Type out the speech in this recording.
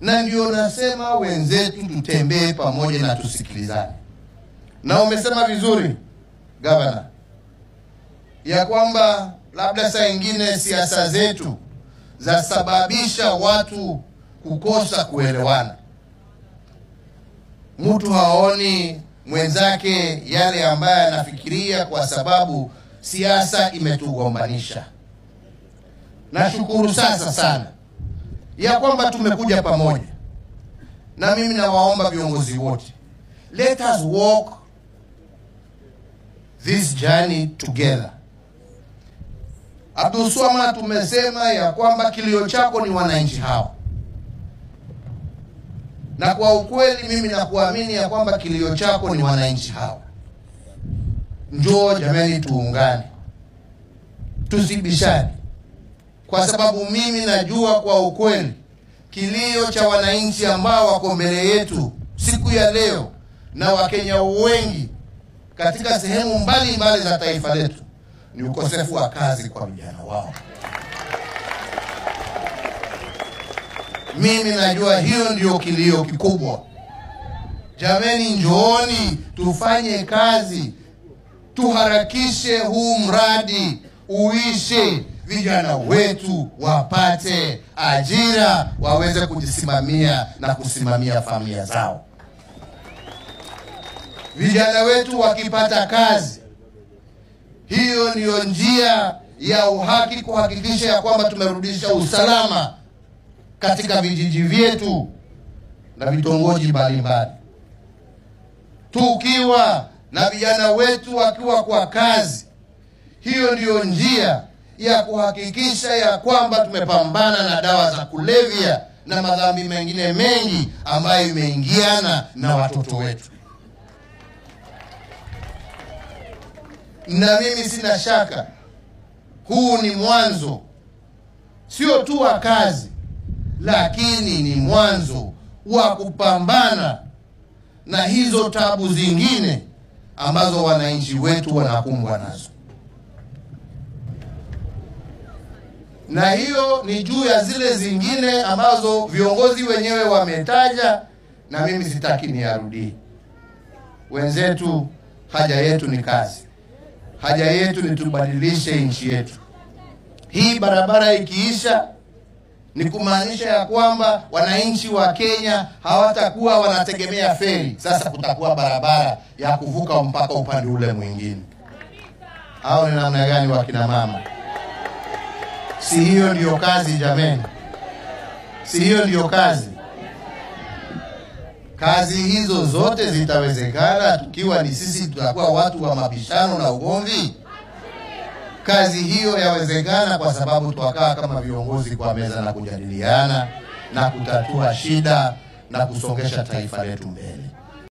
Na ndio nasema wenzetu tutembee pamoja na tusikilizane. Na umesema vizuri Governor ya kwamba labda saa nyingine siasa zetu zasababisha watu kukosa kuelewana. Mtu haoni mwenzake yale ambaye anafikiria kwa sababu siasa imetugombanisha. Nashukuru sasa sana ya kwamba tumekuja pamoja. Na mimi nawaomba viongozi wote, let us walk this journey together. Abdul Swamad tumesema ya kwamba kilio chako ni wananchi hao. Na kwa ukweli mimi nakuamini ya kwamba kilio chako ni wananchi hao. Njoo jamani tuungane. Tusibishane. Kwa sababu mimi najua kwa ukweli kilio cha wananchi ambao wako mbele yetu siku ya leo na Wakenya wengi katika sehemu mbalimbali za taifa letu ni ukosefu wa kazi kwa vijana wao. Mimi najua hiyo ndio kilio kikubwa. Jameni, njooni tufanye kazi, tuharakishe huu mradi uishe, vijana wetu wapate ajira, waweze kujisimamia na kusimamia familia zao. Vijana wetu wakipata kazi, hiyo ndiyo njia ya uhaki kuhakikisha ya kwamba tumerudisha usalama katika vijiji vyetu na vitongoji mbalimbali. Tukiwa na vijana wetu wakiwa kwa kazi, hiyo ndiyo njia ya kuhakikisha ya kwamba tumepambana na dawa za kulevya na madhambi mengine mengi ambayo imeingiana na watoto wetu. Na mimi sina shaka huu ni mwanzo sio tu wa kazi, lakini ni mwanzo wa kupambana na hizo tabu zingine ambazo wananchi wetu wanakumbwa nazo. Na hiyo ni juu ya zile zingine ambazo viongozi wenyewe wametaja, na mimi sitaki niarudie. Wenzetu, haja yetu ni kazi. Haja yetu ni tubadilishe nchi yetu. Hii barabara ikiisha ni kumaanisha ya kwamba wananchi wa Kenya hawatakuwa wanategemea feri. Sasa kutakuwa barabara ya kuvuka mpaka upande ule mwingine. Hao ni namna gani wakina mama? Si hiyo ndiyo kazi jameni? Si hiyo ndiyo kazi? Kazi hizo zote zitawezekana tukiwa ni sisi tutakuwa watu wa mabishano na ugomvi? Kazi hiyo yawezekana kwa sababu tuwakaa kama viongozi kwa meza na kujadiliana na kutatua shida na kusongesha taifa letu mbele.